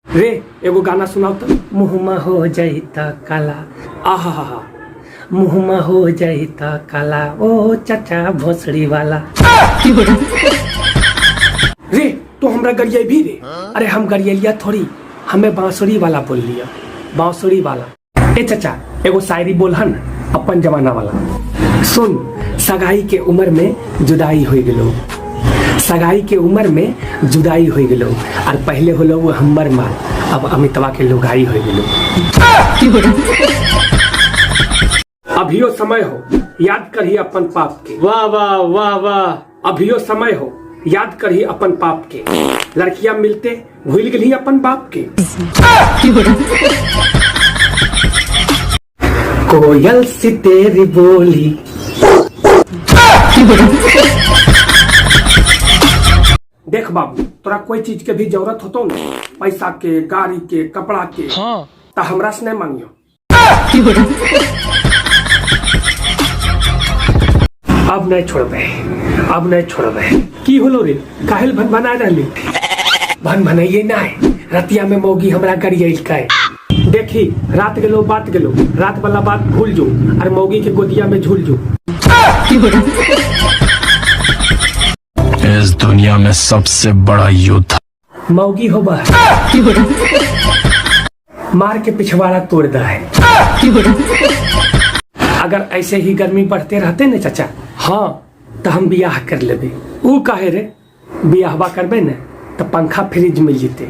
रे एगो गाना सुनाओ तो। मुँहमा हो जाता काला, आहा मुँहमा हो जाता काला, ओ चाचा भोसड़ी वाला। रे तो हमरा गरिया भी रे। अरे हम गरिया थोड़ी, हमें बांसुरी वाला बोल लिया, बांसुरी वाला। ए चाचा एगो शायरी बोल हन अपन जमाना वाला। सुन, सगाई के उम्र में जुदाई हो गेलो, सगाई के उम्र में जुदाई हो गेलो, और पहले होलो वो हमर माल, अब अमितवा के लुगाई हो गेलो। अभियो समय हो याद करही अपन पाप के। वाह वाह वाह वाह। अभियो समय हो याद करही अपन पाप के, लड़कियां मिलते भूल गई अपन बाप के। कोयल सी तेरी बोली। देख बाबू, तोरा कोई चीज के भी जरूरत होतो ना, पैसा के, गाड़ी के, कपड़ा के, हाँ, तो हमरा से नहीं मांगियो। अब नहीं छोड़बे, अब नहीं छोड़बे। की होलो रे, काहेल भन बना रहली? भन बनाइए ना, रतिया में मौगी हमरा गरियल का। देखी रात गेलो बात गेलो, रात वाला बात भूल जो, और मौगी के गोदिया में झूल जो। इस दुनिया में सबसे बड़ा युद्ध मौगी हो बा, मार के पिछवाड़ा तोड़ दा है। अगर ऐसे ही गर्मी बढ़ते रहते न चाचा, हाँ, तो हम बियाह कर लेबे। ऊ काहे रे, बियाहवा करबे न तो पंखा फ्रिज मिल जेते।